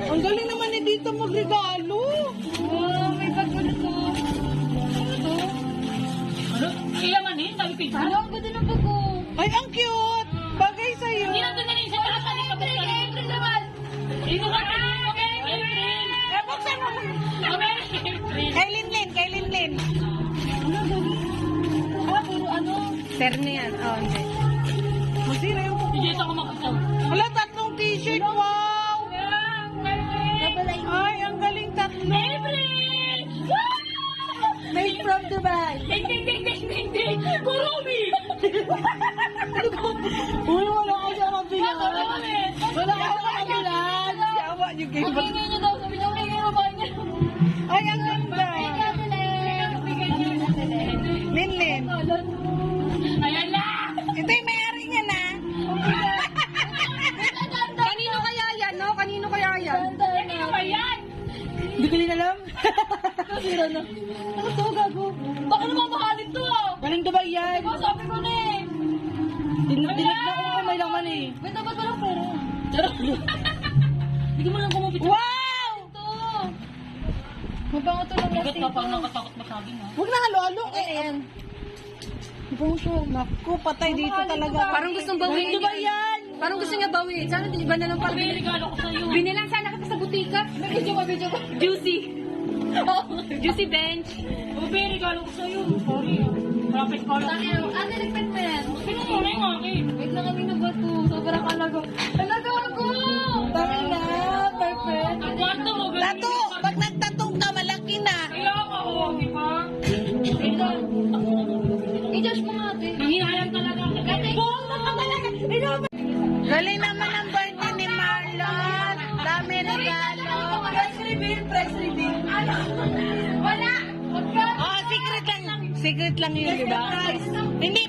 Ang galing naman ni dito magregalo. Oh, may bago na to. Ano to? Ano? Kaya man eh, sabi ko. Ano ang ganda ng bago? Ay, ang cute. Bagay sa'yo. Hindi natin na rin siya. Pero sabi ka ba? April naman. Dito ka na. April. Eh, buksan mo. April. Kay Linlin, kay Linlin. Ano gawin? Ah, puro ano? Terno yan. Oh, hindi. Masira yung Hindi ako makasal. Wala, tatlong t-shirt. Wow! Nabalay. Ay, ang galing tatlo. April! Made from Dubai. Ding! Kurumi! Uy, wala ka siya kabilan. Wala ka siya kabilan. Siyawa yung game. Ang ingay niya daw. Sabi niya, ang ingay mo ba niya? Ay, ang ganda. Linlin. Ayan na! Ito yung may-ari niya na. Kanino kaya yan, no? Kanino kaya yan? Ano ba yan? Hindi ko din alam. Nasira na. Ano to, gago? Baka naman mahalin to, ah. Galing Dubai yan. Diba, sabi ko na eh. Dinig na ko may laman eh. Ba't dapat walang pera? Charot. Hindi ko mo lang kumapit. Wow! Ito. Mabango to lang Bigat ka pang nakatakot masabi na. Huwag na halo-halo. Okay na yan. Mabango siya. Naku, patay dito talaga. Parang gustong bawiin. Galing Dubai yan. Parang gusto niya bawiin. Sana iba na lang May regalo ko sa'yo. Binilang sana kita sa butika. Video ko. Juicy. Juicy bench. May regalo ko sa'yo. Sorry. Rapid call ako. Ate, repeat mo yan. Sino mo na yung akin? Wait lang kami na ba ito? Sobrang kalago. Kalago ako! Dami na. Perfect. Ang kwarto mo. ganun Tato! yung- Pag nagtatong ka, malaki na. Kaya ka, oh, di ba? Wait lang. I-judge mo nga, ate. Nanghihayan talaga. Buong na ka talaga. Galing naman ang birthday ni Marlon. Dami regalo. Press reveal. Ano? Wala! Oh, secret lang. Secret lang yun, di ba? Hindi,